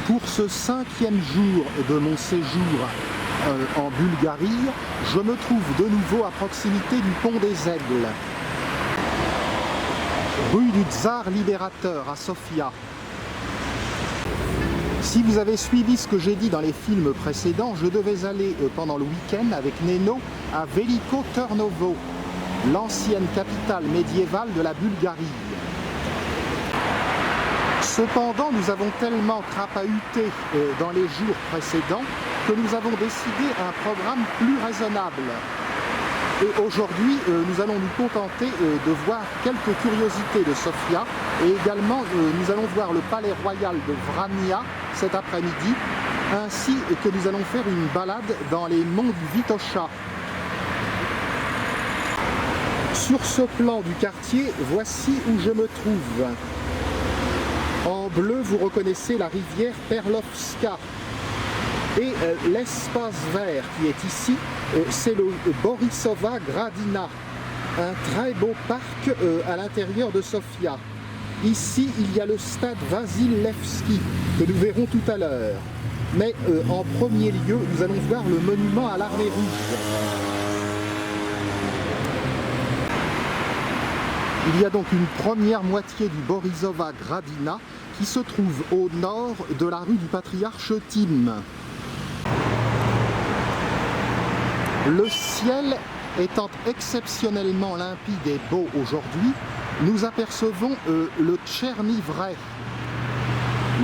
Pour ce 5e jour de mon séjour en Bulgarie, je me trouve de nouveau à proximité du pont des Aigles, rue du Tsar Libérateur à Sofia. Si vous avez suivi ce que j'ai dit dans les films précédents, je devais aller pendant le week-end avec Neno à Veliko Trnovo, l'ancienne capitale médiévale de la Bulgarie. Cependant, nous avons tellement crapahuté dans les jours précédents que nous avons décidé un programme plus raisonnable. Et aujourd'hui, nous allons nous contenter de voir quelques curiosités de Sofia et également nous allons voir le palais royal de Vrania cet après-midi, ainsi que nous allons faire une balade dans les monts du Vitocha. Sur ce plan du quartier, voici où je me trouve. En bleu, vous reconnaissez la rivière Perlovska. Et l'espace vert qui est ici, c'est le Borisova Gradina, un très beau parc à l'intérieur de Sofia. Ici, il y a le stade Vasil Levski, que nous verrons tout à l'heure. Mais en premier lieu, nous allons voir le monument à l'armée rouge. Il y a donc une première moitié du Borisova Gradina qui se trouve au nord de la rue du Patriarche Tim. Le ciel étant exceptionnellement limpide et beau aujourd'hui, nous apercevons le Tcherny Vrech,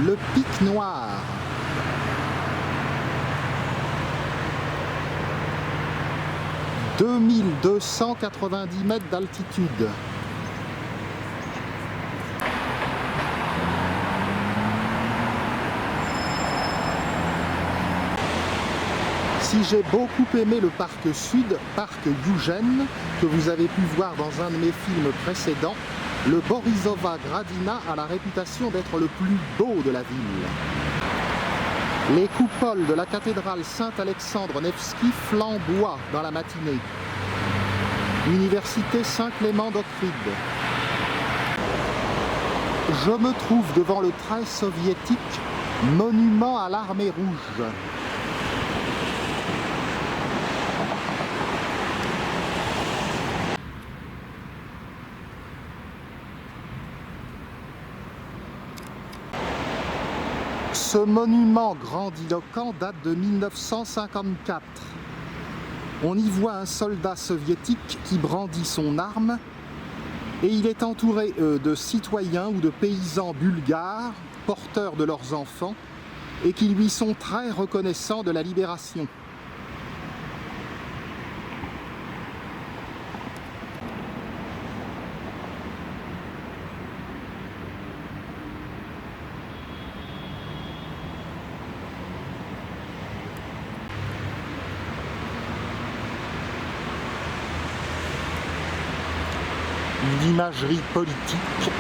le pic noir. « 2290 mètres d'altitude. Si j'ai beaucoup aimé le parc sud, parc Eugène, que vous avez pu voir dans un de mes films précédents, le Borisova Gradina a la réputation d'être le plus beau de la ville. Les coupoles de la cathédrale Saint-Alexandre Nevski flamboient dans la matinée. Université Saint-Clément d'Ohrid. Je me trouve devant le très soviétique monument à l'armée rouge. Ce monument grandiloquent date de 1954. On y voit un soldat soviétique qui brandit son arme et il est entouré de citoyens ou de paysans bulgares, porteurs de leurs enfants, et qui lui sont très reconnaissants de la libération. Une imagerie politique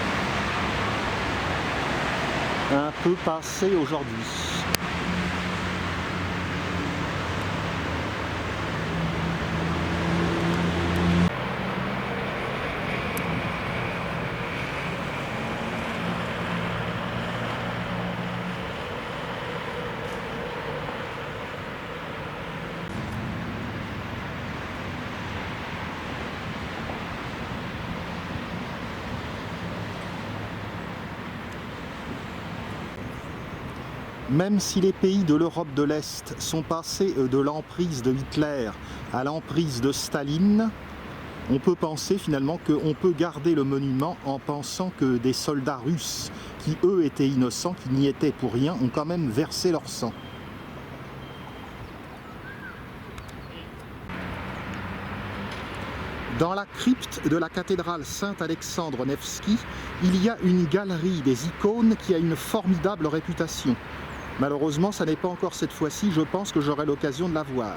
un peu passée aujourd'hui. Même si les pays de l'Europe de l'Est sont passés de l'emprise de Hitler à l'emprise de Staline, on peut penser finalement qu'on peut garder le monument en pensant que des soldats russes, qui eux étaient innocents, qui n'y étaient pour rien, ont quand même versé leur sang. Dans la crypte de la cathédrale Saint-Alexandre Nevski, il y a une galerie des icônes qui a une formidable réputation. Malheureusement, ça n'est pas encore cette fois-ci, je pense que j'aurai l'occasion de la voir.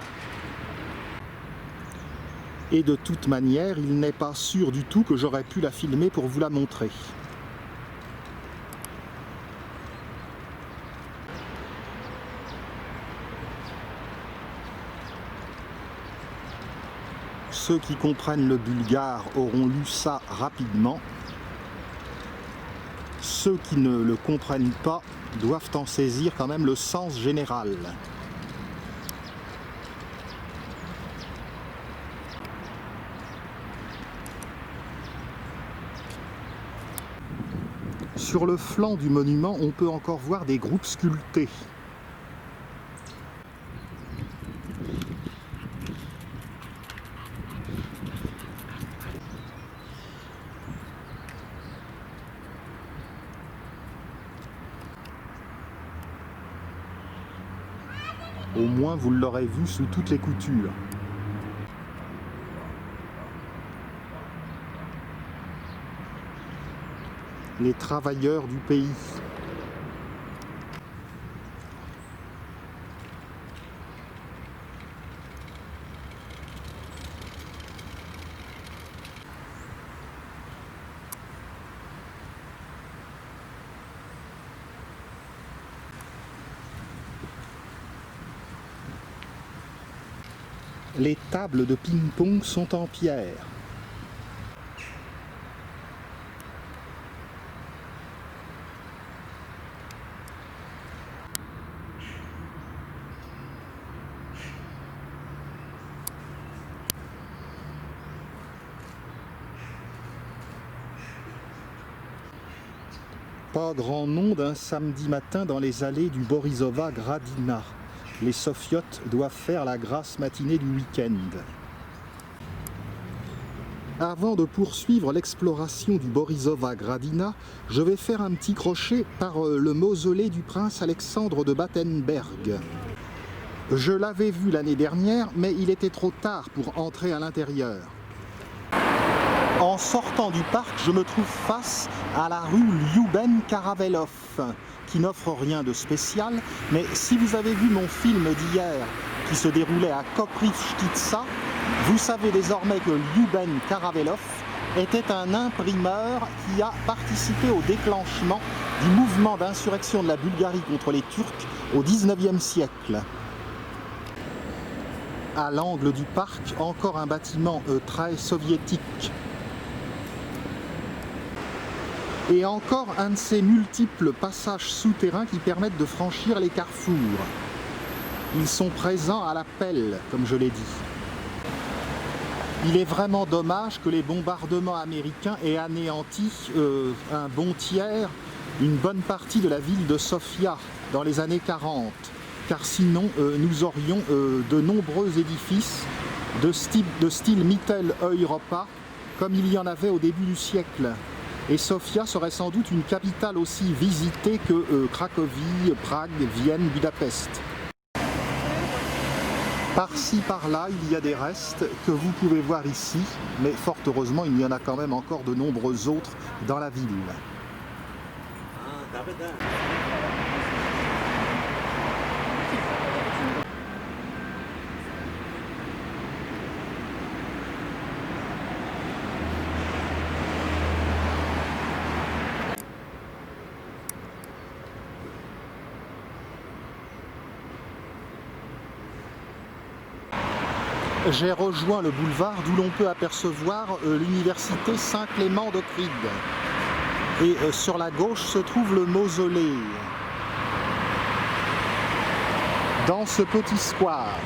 Et de toute manière, il n'est pas sûr du tout que j'aurais pu la filmer pour vous la montrer. Ceux qui comprennent le bulgare auront lu ça rapidement. ceux qui ne le comprennent pas doivent en saisir quand même le sens général. Sur le flanc du monument, on peut encore voir des groupes sculptés. Au moins, vous l'aurez vu sous toutes les coutures. Les travailleurs du pays. Les tables de ping-pong sont en pierre. Pas grand monde un samedi matin dans les allées du Borisova Gradina. Les sofiotes doivent faire la grasse matinée du week-end. Avant de poursuivre l'exploration du Borisova Gradina, je vais faire un petit crochet par le mausolée du prince Alexandre de Battenberg. Je l'avais vu l'année dernière, mais il était trop tard pour entrer à l'intérieur. En sortant du parc, je me trouve face à la rue Lyuben Karavelov, qui n'offre rien de spécial, mais si vous avez vu mon film d'hier qui se déroulait à Koprivshtitsa, vous savez désormais que Lyuben Karavelov était un imprimeur qui a participé au déclenchement du mouvement d'insurrection de la Bulgarie contre les Turcs au XIXe siècle. À l'angle du parc, encore un bâtiment très soviétique. Et encore un de ces multiples passages souterrains qui permettent de franchir les carrefours. Ils sont présents à la pelle, comme je l'ai dit. Il est vraiment dommage que les bombardements américains aient anéanti un bon tiers, une bonne partie de la ville de Sofia dans les années 40. Car sinon, nous aurions de nombreux édifices de style Mitteleuropa, comme il y en avait au début du siècle. Et Sofia serait sans doute une capitale aussi visitée que Cracovie, Prague, Vienne, Budapest. Par-ci, par-là, il y a des restes que vous pouvez voir ici, mais fort heureusement, il y en a quand même encore de nombreux autres dans la ville. J'ai rejoint le boulevard d'où l'on peut apercevoir l'université Saint-Clément d'Ohrid. Et sur la gauche se trouve le mausolée. Dans ce petit square.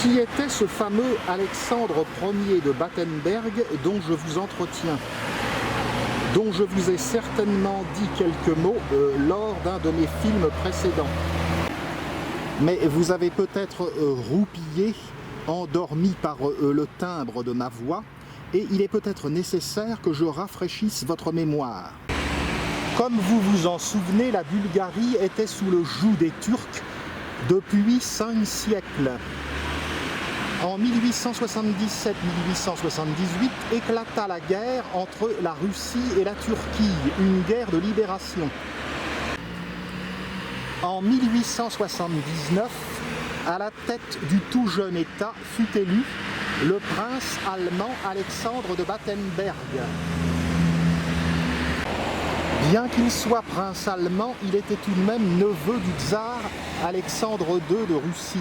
Qui était ce fameux Alexandre Ier de Battenberg dont je vous entretiens, dont je vous ai certainement dit quelques mots lors d'un de mes films précédents. Mais vous avez peut-être roupillé, endormi par le timbre de ma voix, et il est peut-être nécessaire que je rafraîchisse votre mémoire. Comme vous vous en souvenez, la Bulgarie était sous le joug des Turcs depuis 5 siècles. En 1877-1878 éclata la guerre entre la Russie et la Turquie, une guerre de libération. En 1879, à la tête du tout jeune État fut élu le prince allemand Alexandre de Battenberg. Bien qu'il soit prince allemand, il était tout de même neveu du tsar Alexandre II de Russie.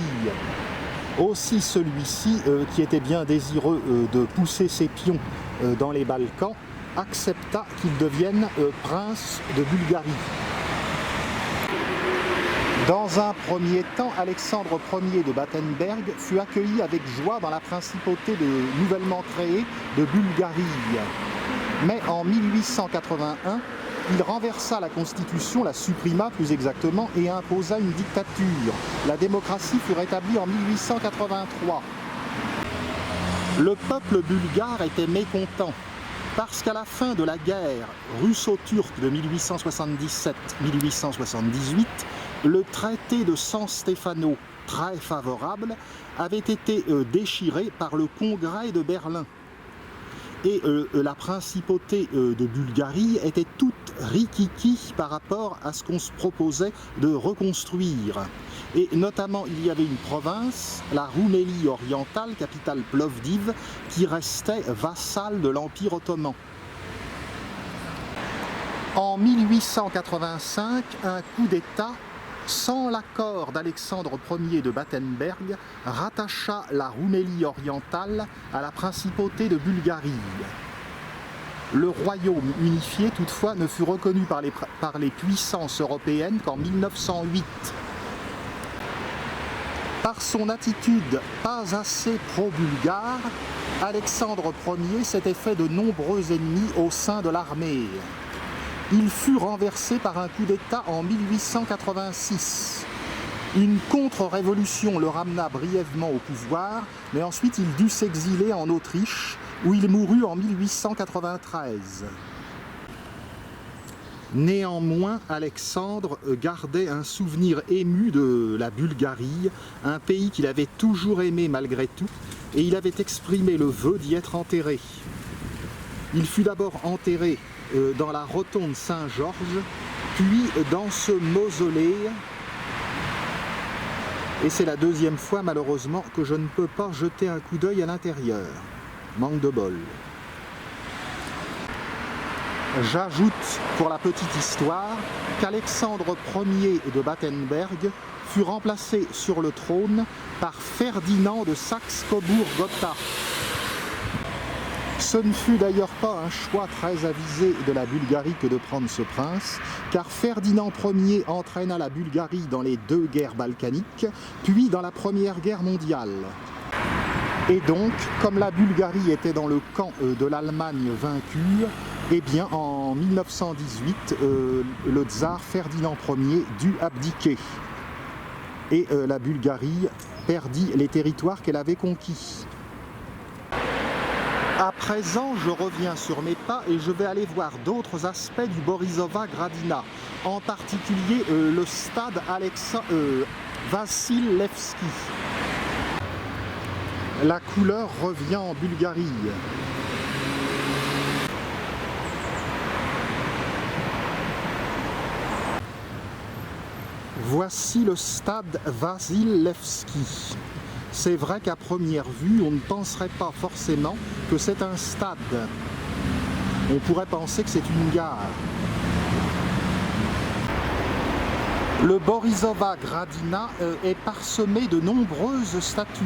Aussi celui-ci, qui était bien désireux de pousser ses pions dans les Balkans, accepta qu'il devienne prince de Bulgarie. Dans un premier temps, Alexandre Ier de Battenberg fut accueilli avec joie dans la principauté nouvellement créée de Bulgarie. Mais en 1881, il renversa la constitution, la supprima plus exactement, et imposa une dictature. La démocratie fut rétablie en 1883. Le peuple bulgare était mécontent, parce qu'à la fin de la guerre russo-turque de 1877-1878, le traité de San Stefano, très favorable, avait été déchiré par le Congrès de Berlin. Et la principauté de Bulgarie était toute rikiki par rapport à ce qu'on se proposait de reconstruire. Et notamment, il y avait une province, la Roumélie orientale, capitale Plovdiv, qui restait vassale de l'Empire ottoman. En 1885, un coup d'État, sans l'accord d'Alexandre Ier de Battenberg, rattacha la Roumélie orientale à la principauté de Bulgarie. Le royaume unifié, toutefois, ne fut reconnu par les puissances européennes qu'en 1908. Par son attitude pas assez pro-bulgare, Alexandre Ier s'était fait de nombreux ennemis au sein de l'armée. Il fut renversé par un coup d'État en 1886. Une contre-révolution le ramena brièvement au pouvoir, mais ensuite il dut s'exiler en Autriche, où il mourut en 1893. Néanmoins, Alexandre gardait un souvenir ému de la Bulgarie, un pays qu'il avait toujours aimé malgré tout, et il avait exprimé le vœu d'y être enterré. Il fut d'abord enterré dans la rotonde Saint-Georges, puis dans ce mausolée. Et c'est la deuxième fois, malheureusement, que je ne peux pas jeter un coup d'œil à l'intérieur. Manque de bol. J'ajoute, pour la petite histoire, qu'Alexandre Ier de Battenberg fut remplacé sur le trône par Ferdinand de Saxe-Cobourg-Gotha. Ce ne fut d'ailleurs pas un choix très avisé de la Bulgarie que de prendre ce prince, car Ferdinand Ier entraîna la Bulgarie dans les deux guerres balkaniques, puis dans la Première Guerre mondiale. Et donc, comme la Bulgarie était dans le camp de l'Allemagne vaincue, eh bien en 1918, le tsar Ferdinand Ier dut abdiquer. Et la Bulgarie perdit les territoires qu'elle avait conquis. À présent, je reviens sur mes pas et je vais aller voir d'autres aspects du Borisova Gradina, en particulier le stade Vassil Levski. La couleur revient en Bulgarie. Voici le stade Vassil Levski. C'est vrai qu'à première vue, on ne penserait pas forcément que c'est un stade. On pourrait penser que c'est une gare. Le Borisova Gradina est parsemé de nombreuses statues.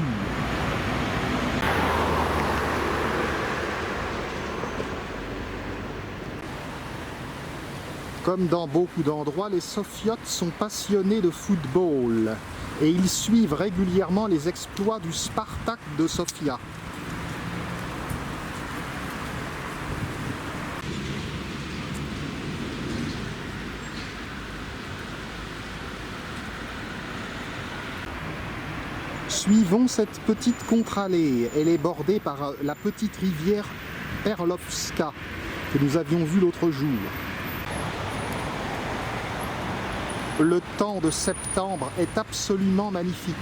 Comme dans beaucoup d'endroits, les Sofiotes sont passionnés de football et ils suivent régulièrement les exploits du Spartak de Sofia. Suivons cette petite contre-allée. Elle est bordée par la petite rivière Perlovska que nous avions vue l'autre jour. Le temps de septembre est absolument magnifique.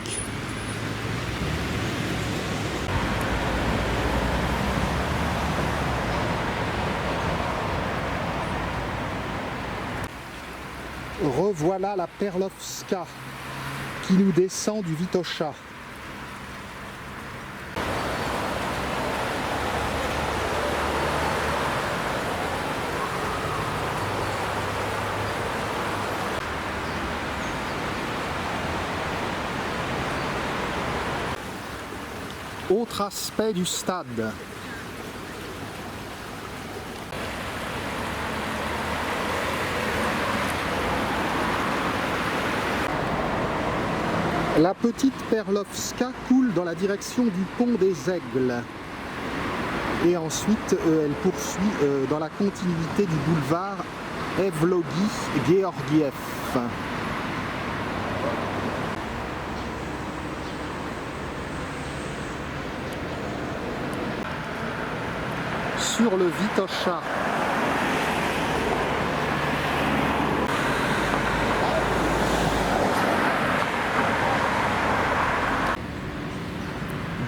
Revoilà la Perlovska qui nous descend du Vitosha. Autre aspect du stade. La petite Perlovska coule dans la direction du pont des Aigles. Et ensuite, elle poursuit dans la continuité du boulevard Evlogi-Georgiev. Sur le Vitosha.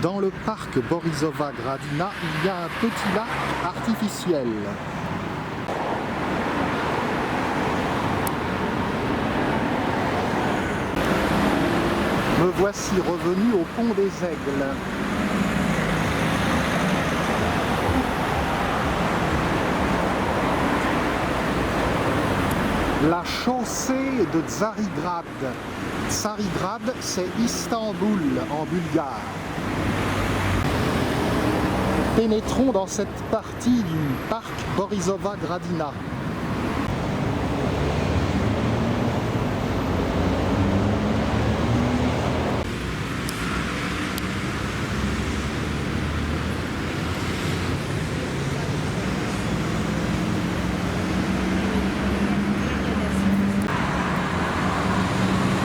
Dans le parc Borisova Gradina, il y a un petit lac artificiel. Me voici revenu au pont des Aigles. La chaussée de Tsarigrad. Tsarigrad, c'est Istanbul en bulgare. Pénétrons dans cette partie du parc Borisova Gradina.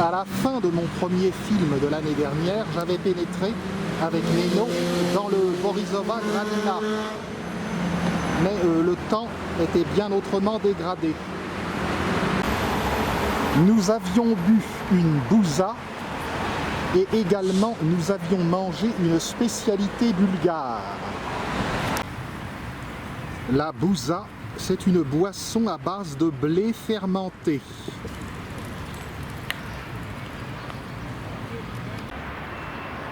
À la fin de mon premier film de l'année dernière, j'avais pénétré avec Neno dans le Borisova Gradina. Mais le temps était bien autrement dégradé. Nous avions bu une bouza et également nous avions mangé une spécialité bulgare. La bouza, c'est une boisson à base de blé fermenté.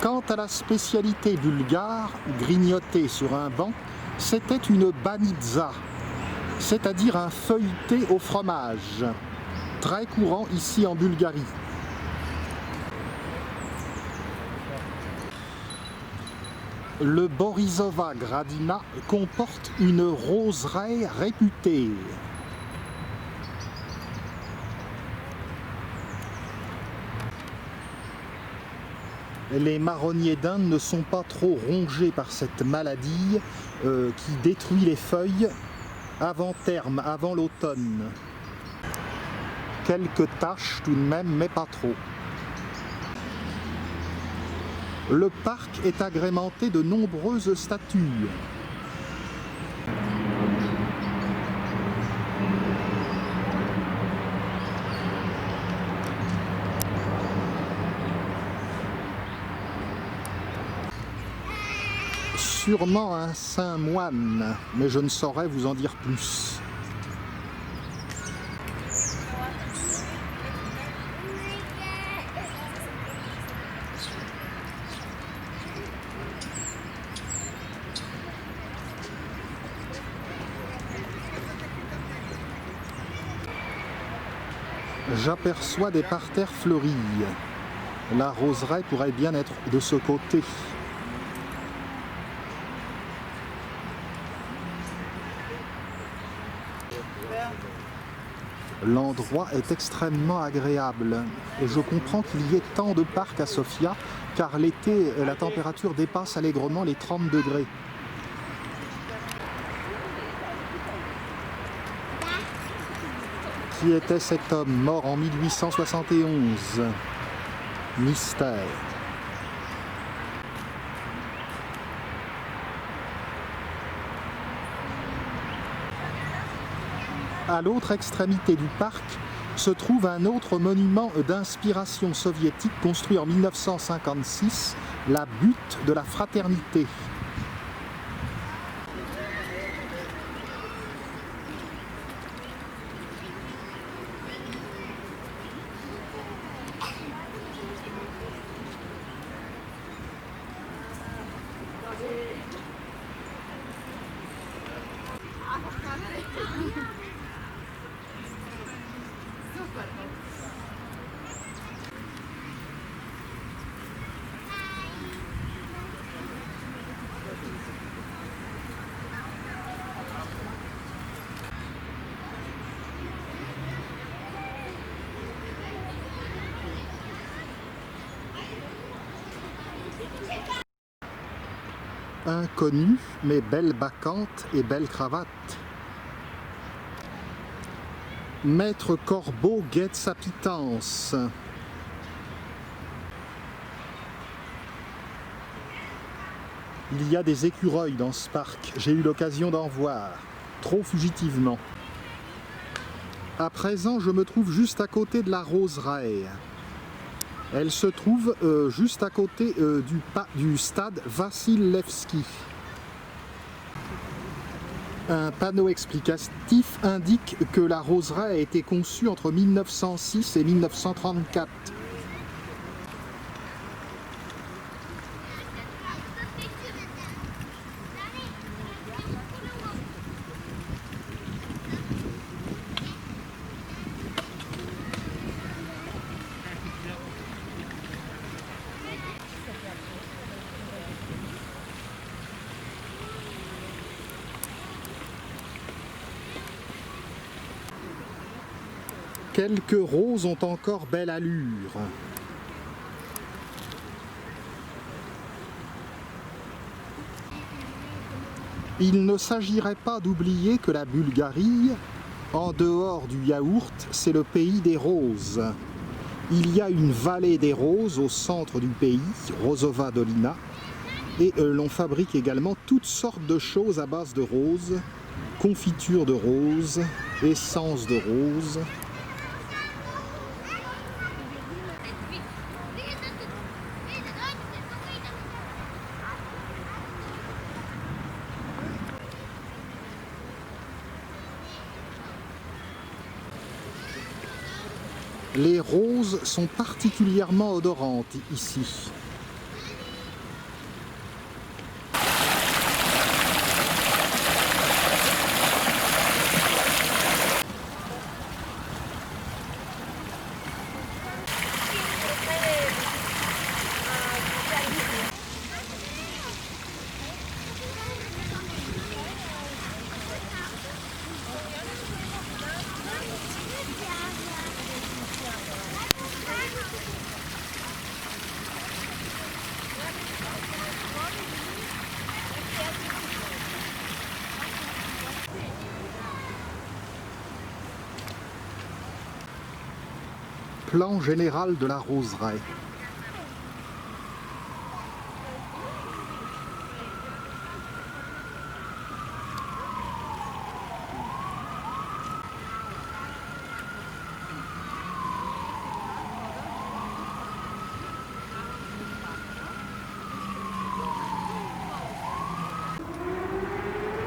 Quant à la spécialité bulgare, grignotée sur un banc, c'était une banitsa, c'est-à-dire un feuilleté au fromage, très courant ici en Bulgarie. Le Borisova Gradina comporte une roseraie réputée. Les marronniers d'Inde ne sont pas trop rongés par cette maladie qui détruit les feuilles avant terme, avant l'automne. Quelques taches tout de même, mais pas trop. Le parc est agrémenté de nombreuses statues. Sûrement un saint moine, mais je ne saurais vous en dire plus. J'aperçois des parterres fleuris. La roseraie pourrait bien être de ce côté. L'endroit est extrêmement agréable et je comprends qu'il y ait tant de parcs à Sofia car l'été, la température dépasse allègrement les 30 degrés. Qui était cet homme mort en 1871? Mystère. À l'autre extrémité du parc se trouve un autre monument d'inspiration soviétique construit en 1956, la butte de la Fraternité. Inconnu, mais belle bacchante et belle cravate. Maître Corbeau guette sa pitance. Il y a des écureuils dans ce parc, j'ai eu l'occasion d'en voir, trop fugitivement. À présent, je me trouve juste à côté de la roseraie. Elle se trouve juste à côté du stade Vassil-Levski. Un panneau explicatif indique que la roseraie a été conçue entre 1906 et 1934. Quelques roses ont encore belle allure. Il ne s'agirait pas d'oublier que la Bulgarie, en dehors du yaourt, c'est le pays des roses. Il y a une vallée des roses au centre du pays, Rosova Dolina, et l'on fabrique également toutes sortes de choses à base de roses, confiture de roses, essence de roses. Les roses sont particulièrement odorantes ici. Plan général de la roseraie.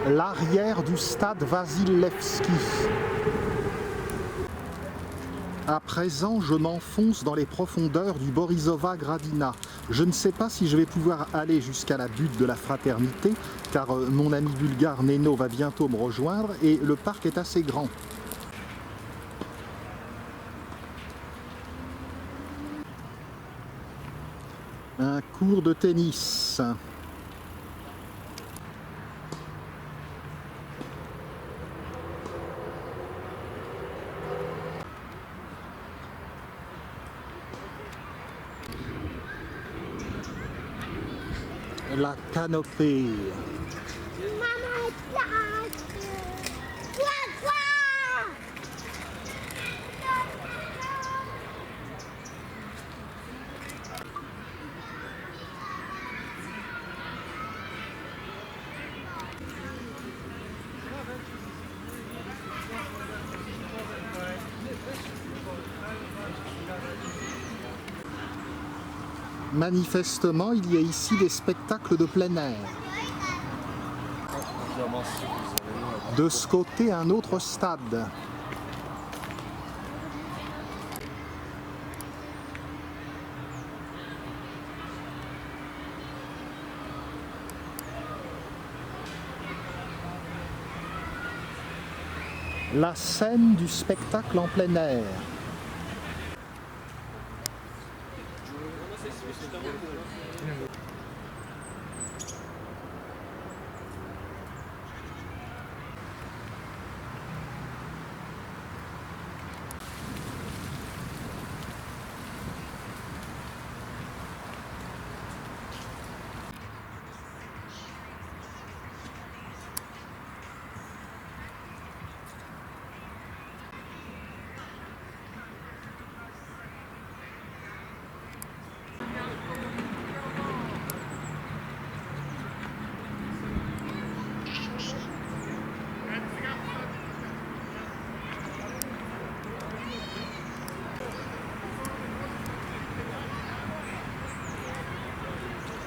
L'arrière du stade Vassil-Levski. À présent, je m'enfonce dans les profondeurs du Borisova Gradina. Je ne sais pas si je vais pouvoir aller jusqu'à la butte de la Fraternité, car mon ami bulgare Neno va bientôt me rejoindre et le parc est assez grand. Un court de tennis. La canopée. Manifestement, il y a ici des spectacles de plein air. De ce côté, un autre stade. La scène du spectacle en plein air.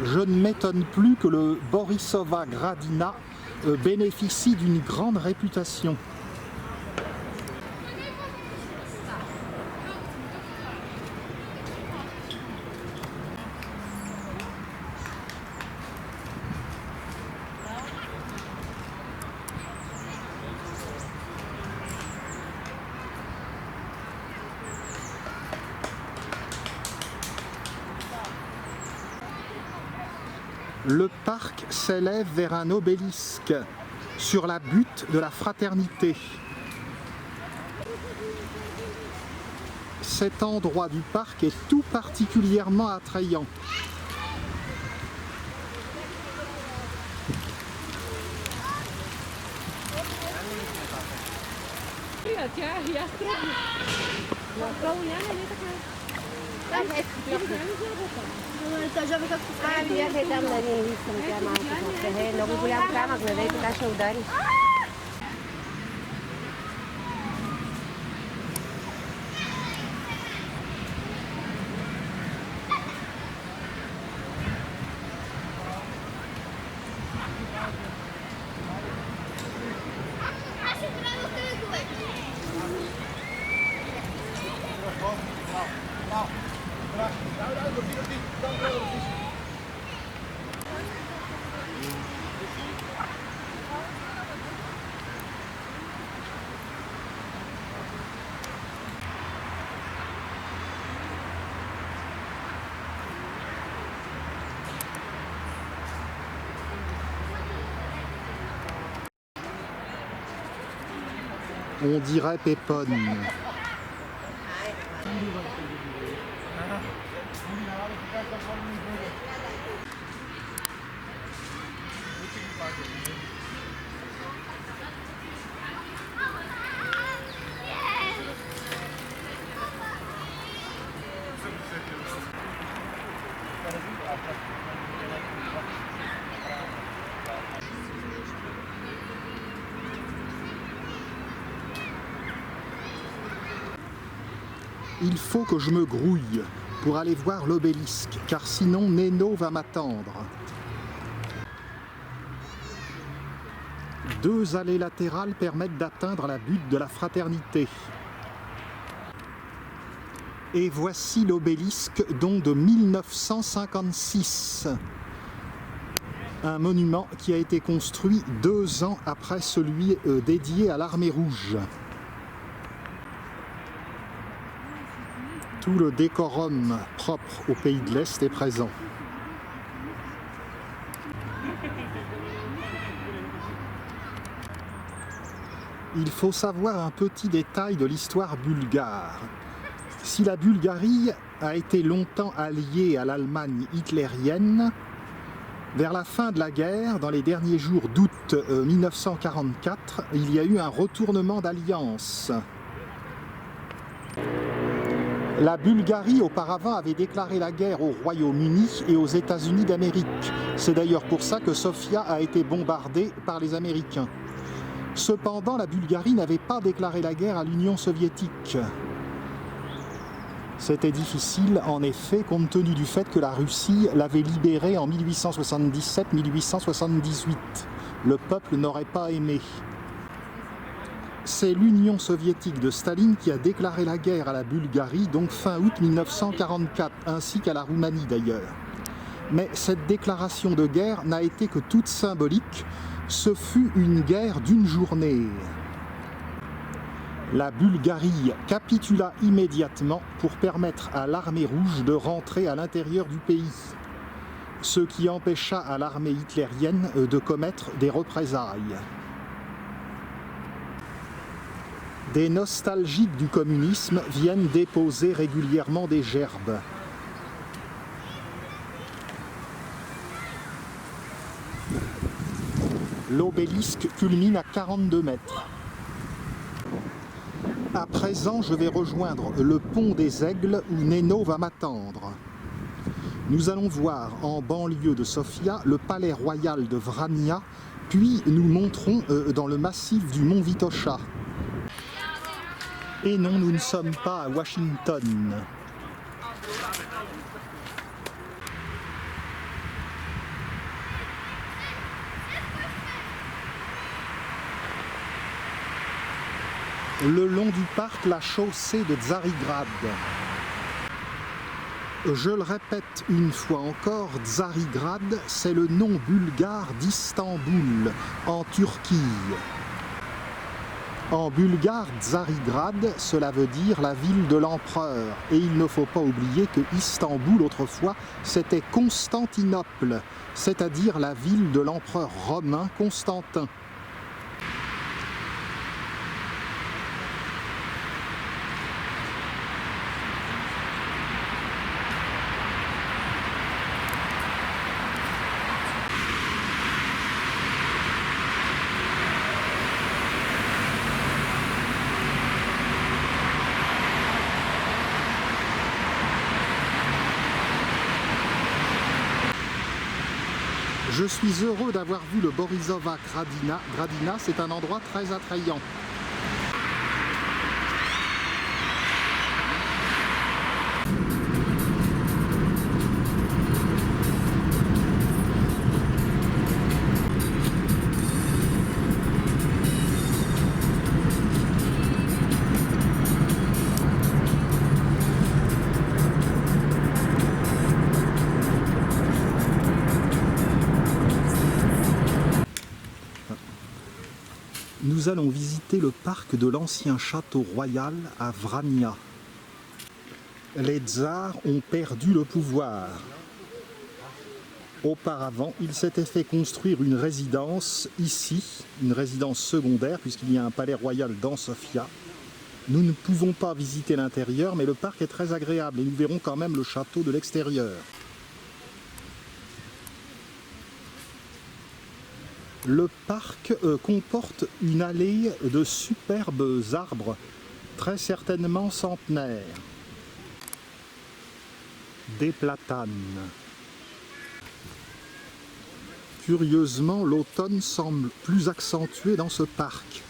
je ne m'étonne plus que le Borisova Gradina bénéficie d'une grande réputation. Le parc s'élève vers un obélisque sur la butte de la Fraternité. Cet endroit du parc est tout particulièrement attrayant. On dirait Pépone. Il faut que je me grouille pour aller voir l'obélisque, car sinon Neno va m'attendre. 2 allées latérales permettent d'atteindre la butte de la Fraternité. Et voici l'obélisque, donc de 1956. Un monument qui a été construit 2 ans après celui dédié à l'Armée rouge. Tout le décorum propre au pays de l'Est est présent. Il faut savoir un petit détail de l'histoire bulgare. Si la Bulgarie a été longtemps alliée à l'Allemagne hitlérienne, vers la fin de la guerre, dans les derniers jours d'août 1944, il y a eu un retournement d'alliance. La Bulgarie, auparavant, avait déclaré la guerre au Royaume-Uni et aux États-Unis d'Amérique. C'est d'ailleurs pour ça que Sofia a été bombardée par les Américains. Cependant, la Bulgarie n'avait pas déclaré la guerre à l'Union soviétique. C'était difficile, en effet, compte tenu du fait que la Russie l'avait libérée en 1877-1878. Le peuple n'aurait pas aimé. C'est l'Union soviétique de Staline qui a déclaré la guerre à la Bulgarie, donc fin août 1944, ainsi qu'à la Roumanie d'ailleurs. Mais cette déclaration de guerre n'a été que toute symbolique, ce fut une guerre d'1 journée. La Bulgarie capitula immédiatement pour permettre à l'armée rouge de rentrer à l'intérieur du pays, ce qui empêcha à l'armée hitlérienne de commettre des représailles. Des nostalgiques du communisme viennent déposer régulièrement des gerbes. L'obélisque culmine à 42 mètres. À présent, je vais rejoindre le pont des Aigles où Neno va m'attendre. Nous allons voir en banlieue de Sofia le palais royal de Vrania, puis nous monterons dans le massif du mont Vitosha. Et non, nous ne sommes pas à Washington. Le long du parc, la chaussée de Tsarigrad. Je le répète une fois encore, Tsarigrad, c'est le nom bulgare d'Istanbul, en Turquie. En bulgare, Tsarigrad, cela veut dire la ville de l'empereur. Et il ne faut pas oublier que Istanbul, autrefois, c'était Constantinople, c'est-à-dire la ville de l'empereur romain Constantin. Je suis heureux d'avoir vu le Borisova Gradina, c'est un endroit très attrayant. Nous allons visiter le parc de l'ancien château royal à Vrania. Les tsars ont perdu le pouvoir. Auparavant, il s'était fait construire une résidence ici, une résidence secondaire, puisqu'il y a un palais royal dans Sofia. Nous ne pouvons pas visiter l'intérieur, mais le parc est très agréable et nous verrons quand même le château de l'extérieur. Le parc comporte une allée de superbes arbres, très certainement centenaires. Des platanes. Curieusement, l'automne semble plus accentué dans ce parc.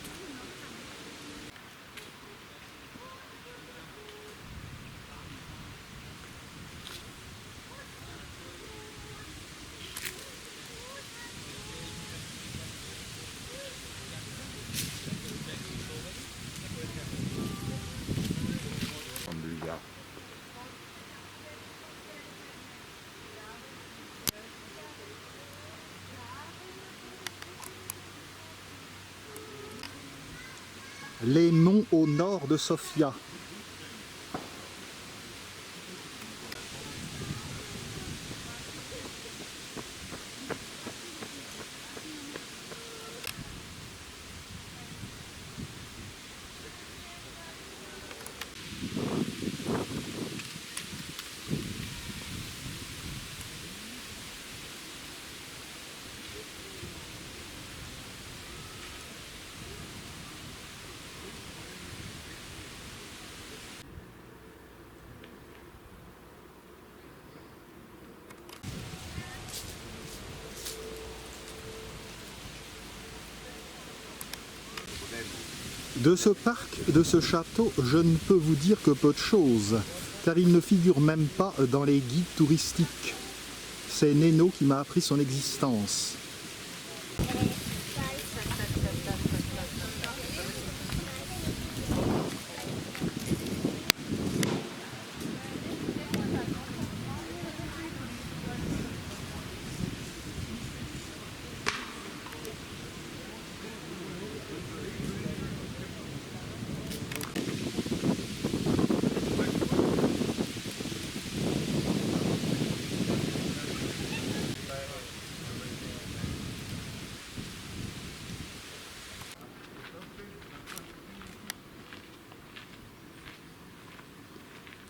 Les monts au nord de Sofia. De ce parc, de ce château, je ne peux vous dire que peu de choses, car il ne figure même pas dans les guides touristiques. C'est Neno qui m'a appris son existence.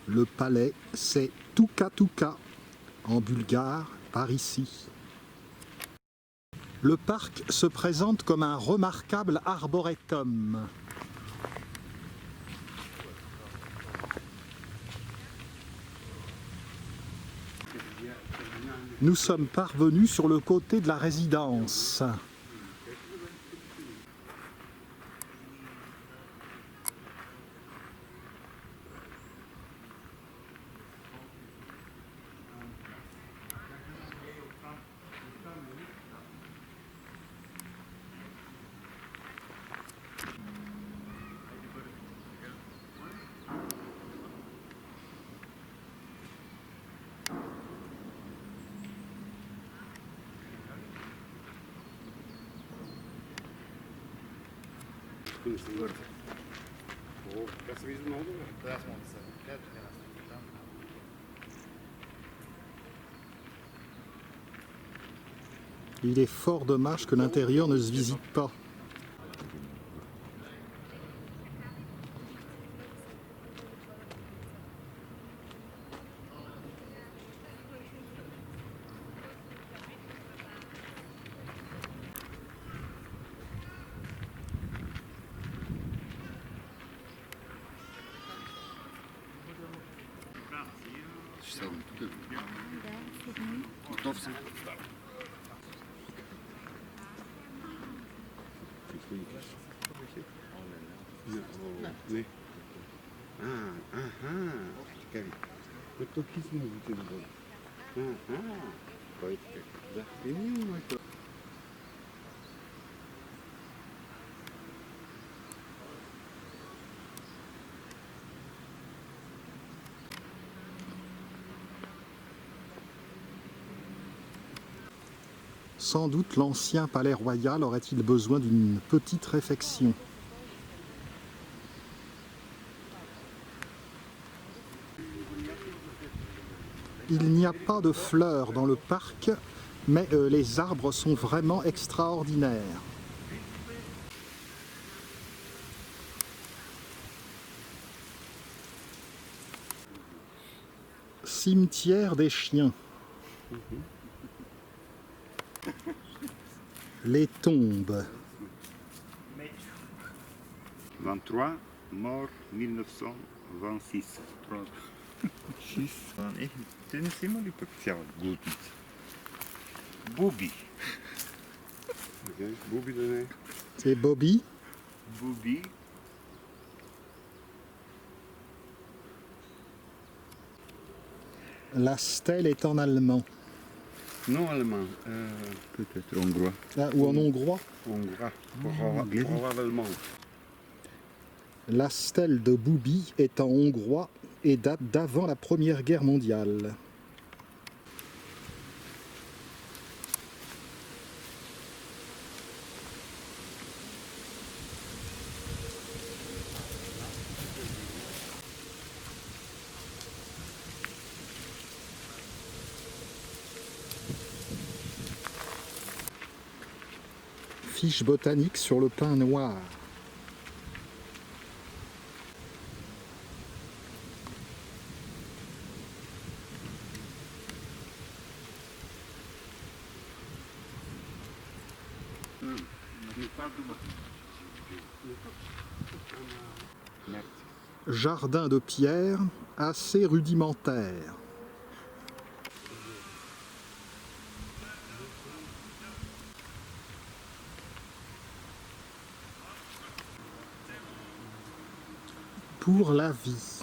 Le palais, c'est Tuka-Tuka, en bulgare, par ici. Le parc se présente comme un remarquable arboretum. Nous sommes parvenus sur le côté de la résidence. Il est fort dommage que l'intérieur ne se visite pas. Sans doute l'ancien palais royal aurait-il besoin d'une petite réfection. Il n'y a pas de fleurs dans le parc, mais les arbres sont vraiment extraordinaires. Cimetière des chiens. Les tombes. 23, mort 1926. 6 van echt. Het is helemaal niet speciaal goed. Bobby. Oké, Bobby daarmee. C'est Bobby. Bobby. La stèle est en allemand. Non allemand, peut-être hongrois. Ah, ou en hongrois. Hongrois. Probablement. La stèle de Bobby est en hongrois et date d'avant la Première Guerre mondiale. Fiche botanique sur le pin noir. Jardin de pierre assez rudimentaire. Pour la vie.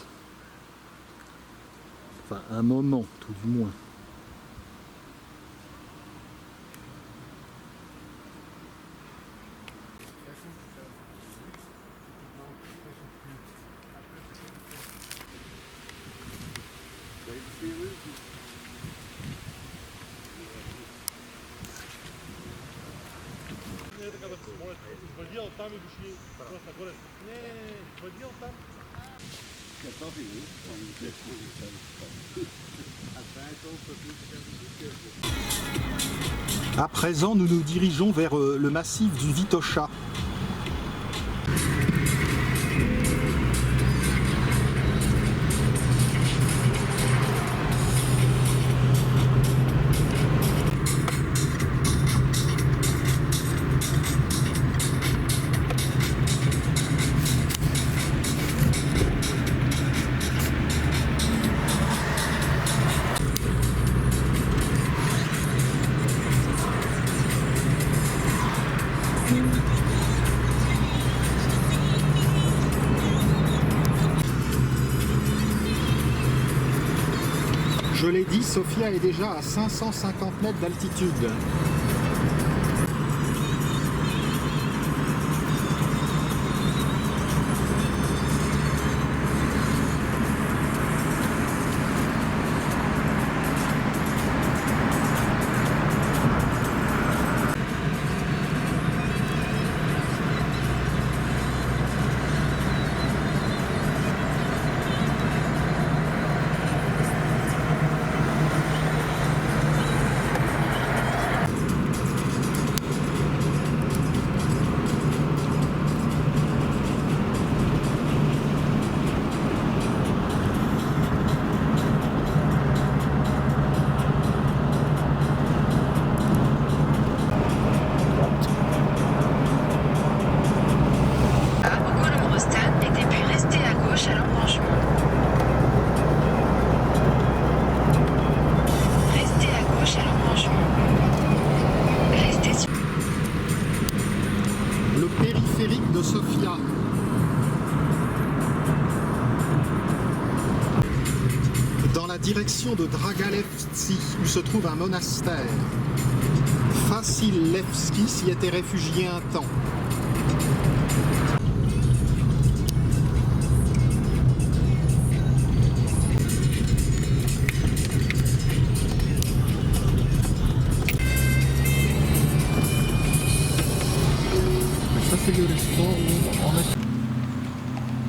Enfin, un moment, tout du moins. À présent, nous nous dirigeons vers le massif du Vitosha. Je l'ai dit, Sofia est déjà à 550 mètres d'altitude. direction de Dragalevci, où se trouve un monastère. Vasilevski s'y était réfugié un temps.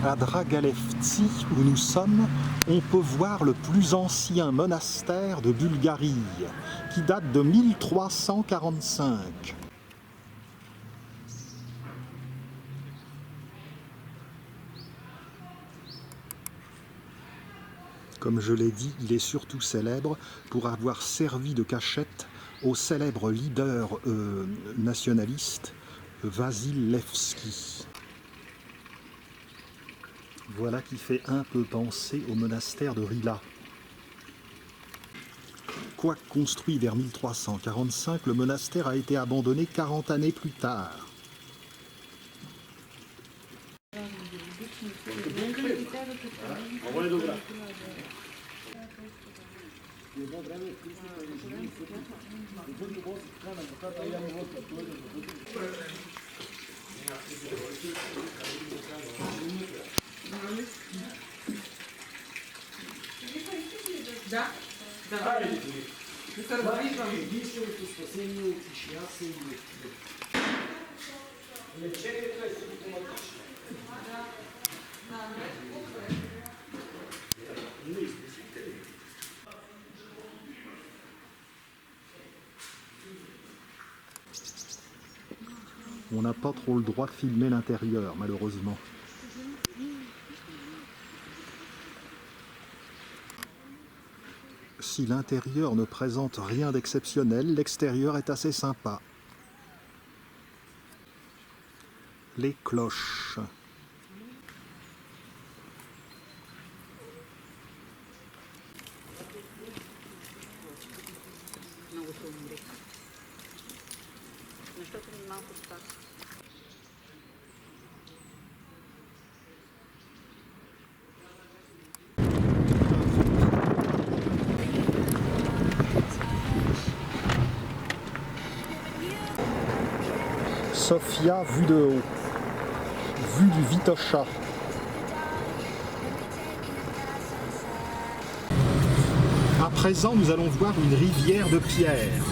À Dragalevci, où nous sommes, on peut voir le plus ancien monastère de Bulgarie, qui date de 1345. Comme je l'ai dit, il est surtout célèbre pour avoir servi de cachette au célèbre leader nationaliste Vasilevski. Voilà qui fait un peu penser au monastère de Rila. Quoique construit vers 1345, le monastère a été abandonné 40 années plus tard. Да, да. Единственото спасение от тишина се и лечението е симптоматично. On n'a pas trop le droit de filmer l'intérieur, malheureusement. Si l'intérieur ne présente rien d'exceptionnel, l'extérieur est assez sympa. Les cloches. Sofia vue de haut, vue du Vitosha. À présent, nous allons voir une rivière de pierre.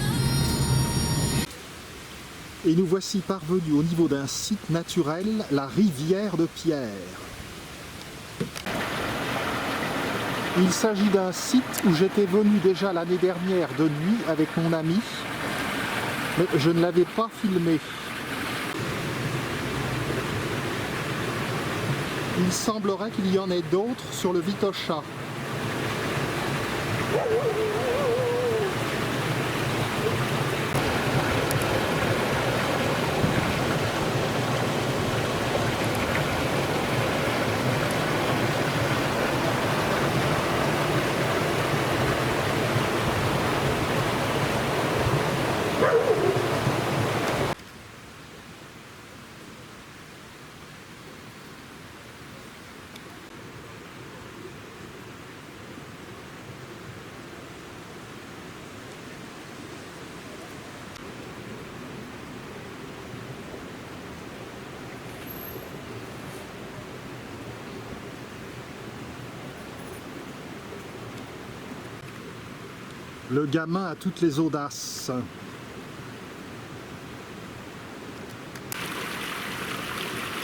Et nous voici parvenus au niveau d'un site naturel, la rivière de pierre. Il s'agit d'un site où j'étais venu déjà l'année dernière de nuit avec mon ami, mais je ne l'avais pas filmé. Il semblerait qu'il y en ait d'autres sur le Vitosha. Le gamin a toutes les audaces.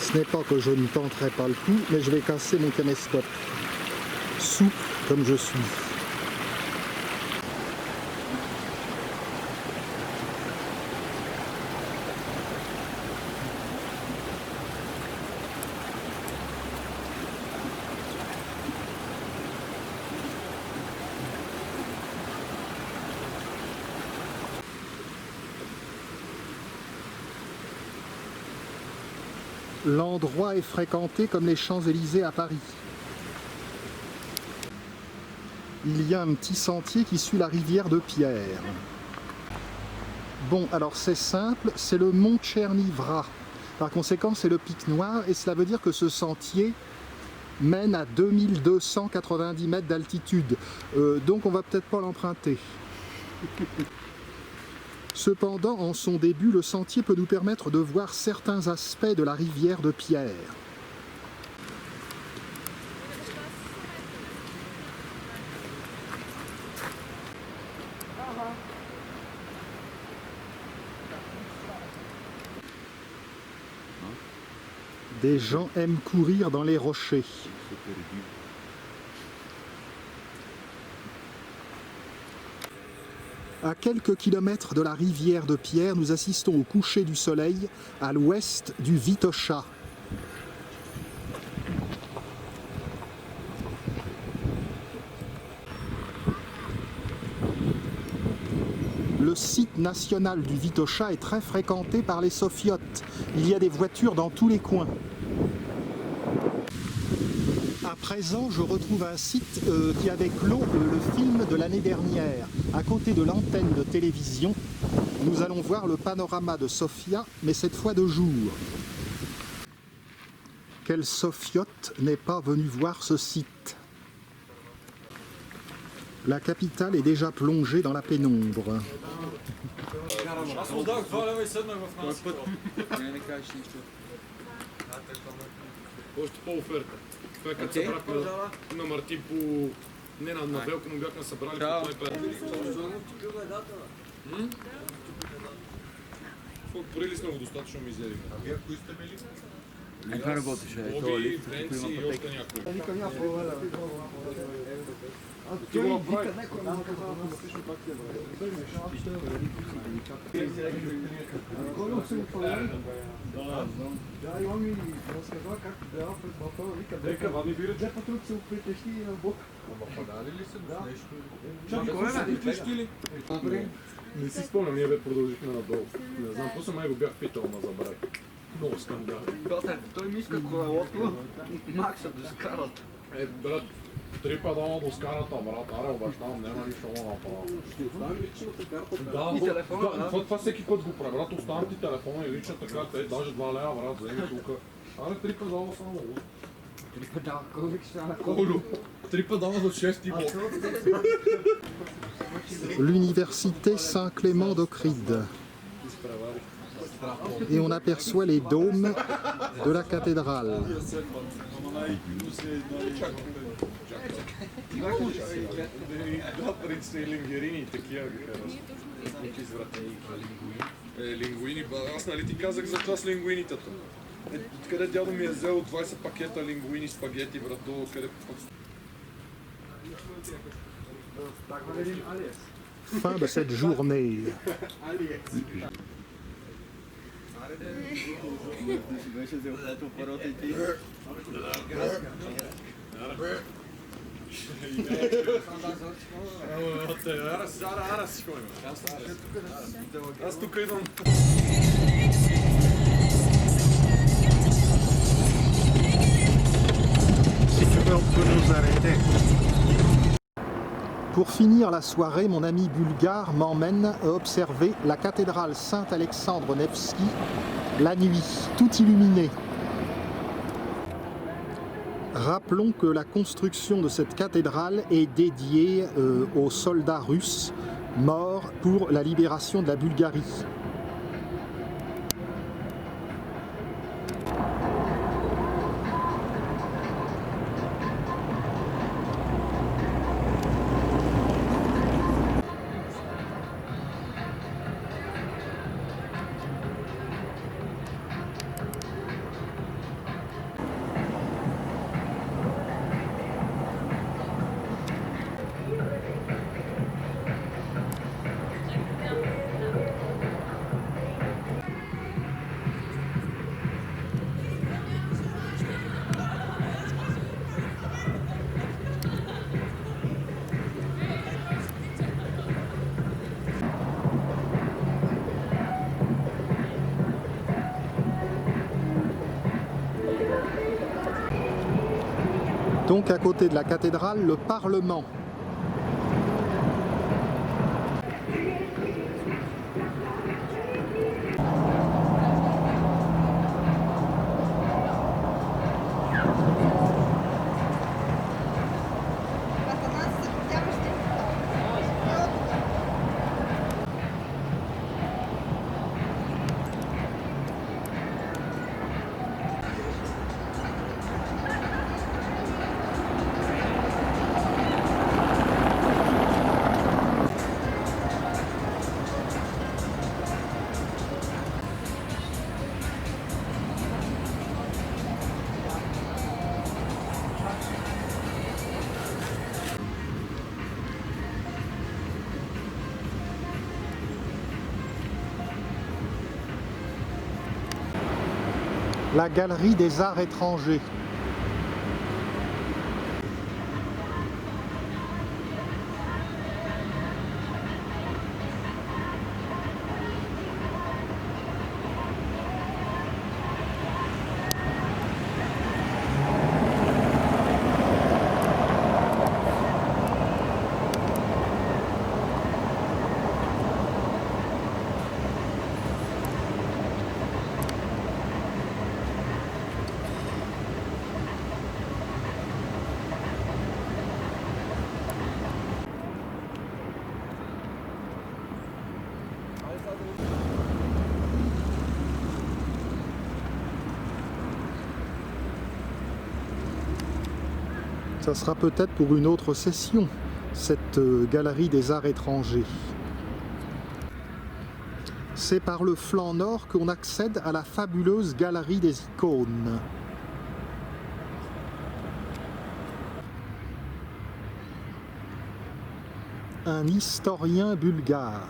Ce n'est pas que je ne tenterai pas le coup, mais je vais casser mon caméscope. Souple comme je suis. L'endroit est fréquenté comme les Champs-Élysées à Paris. Il y a un petit sentier qui suit la rivière de pierre. Bon, alors c'est simple, c'est le mont Tchernivra. Par conséquent, c'est le pic noir et cela veut dire que ce sentier mène à 2290 mètres d'altitude. Donc on va peut-être pas l'emprunter. Cependant, en son début, le sentier peut nous permettre de voir certains aspects de la rivière de Pierre. Des gens aiment courir dans les rochers. À quelques kilomètres de la rivière de Pierre, nous assistons au coucher du soleil à l'ouest du Vitosha. Le site national du Vitosha est très fréquenté par les sofiotes. Il y a des voitures dans tous les coins. À présent, je retrouve un site qui avait clos le film de l'année dernière. À côté de l'antenne de télévision, nous allons voir le panorama de Sofia, mais cette fois de jour. Quel sofiote n'est pas venu voir ce site? La capitale est déjà plongée dans la pénombre. Още по-оферта. Това е като събрахме на Мартин по... Не, на Велко му бяхме събрали по той порили сме го достатъчно мизери. А вие кои сте били? Каква работеше? Боби, Френци и още някой. Ти го направи. Да, имам и разказва как бяха пред мотора, вика, две пътруки се притещи на бок. Ама падали ли са нещо? Чакай, кой са притещи ли? Не си спомням, ние бе продължихме надолу. Не знам, после май го бях питал, ма забравих. Много скандал. Той ми иска колелото, Макса да скарат. Брат, 3 педала до скарата, брат, аре, обещавам, няма нищо да направя. Ще остави личната карта. Да, И телефона, да. това всеки път го прави, брат, оставам ти телефона и личната карта, даже 2 лева, брат, вземи тук. Аре, 3 педала само. 3 педала, кой викаш на Колю, 3 педала до 6 блок. L'université Saint-Clément d'Ocride. Et on aperçoit les dômes de la cathédrale. Да, принците и лингерини и такива ги харесват. Лингуини, аз нали ти казах за това с лингуинитата. Откъде дядо ми е взел 20 пакета лингуини спагети, брат, долу къде... Fin de cette journée. Аз тук идвам. Si tu veux, on peut nous arrêter. Pour finir la soirée, mon ami bulgare m'emmène observer la cathédrale Saint-Alexandre Nevski la nuit, tout illuminée. Rappelons que la construction de cette cathédrale est dédiée aux soldats russes morts pour la libération de la Bulgarie. Donc à côté de la cathédrale, le Parlement. la Galerie des Arts étrangers. Ça sera peut-être pour une autre session, cette galerie des arts étrangers. C'est par le flanc nord qu'on accède à la fabuleuse galerie des icônes. Un historien bulgare.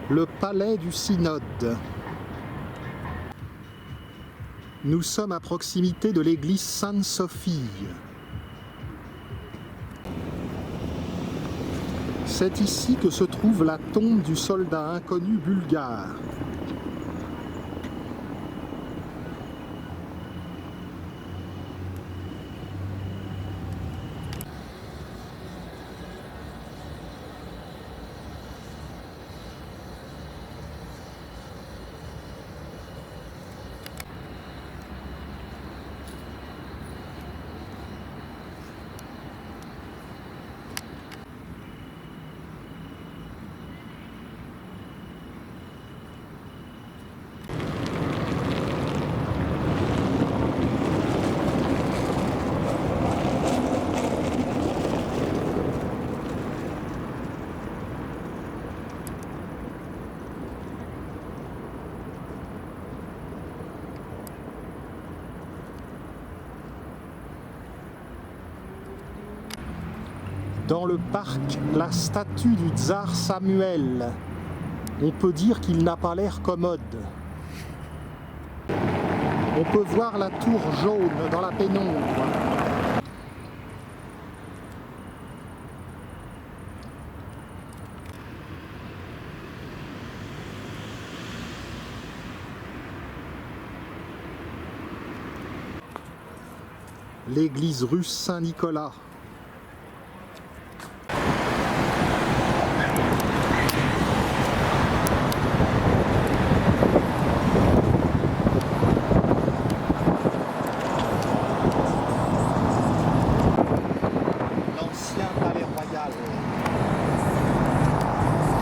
Le palais du synode. Nous sommes à proximité de l'église Sainte-Sophie. C'est ici que se trouve la tombe du soldat inconnu bulgare. Dans le parc, la statue du tsar Samuel. On peut dire qu'il n'a pas l'air commode. On peut voir la tour jaune dans la pénombre. L'église russe Saint-Nicolas.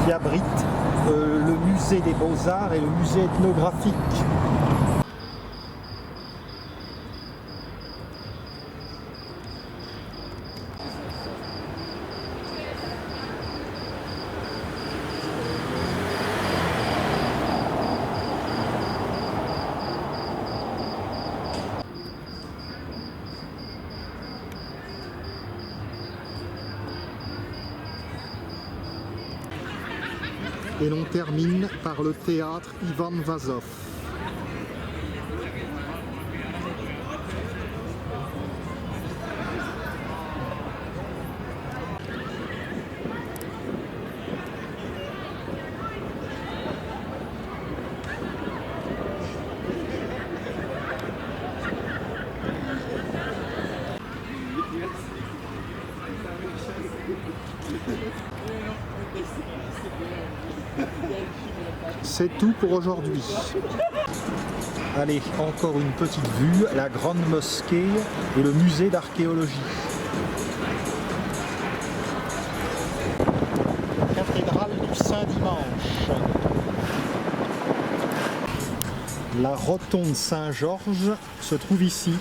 Qui abrite le musée des Beaux-Arts et le musée ethnographique. Et l'on termine par le théâtre Ivan Vazov. C'est tout pour aujourd'hui. Allez, encore une petite vue, la grande mosquée et le musée d'archéologie. Cathédrale du Saint-Dimanche. La rotonde Saint-Georges se trouve ici.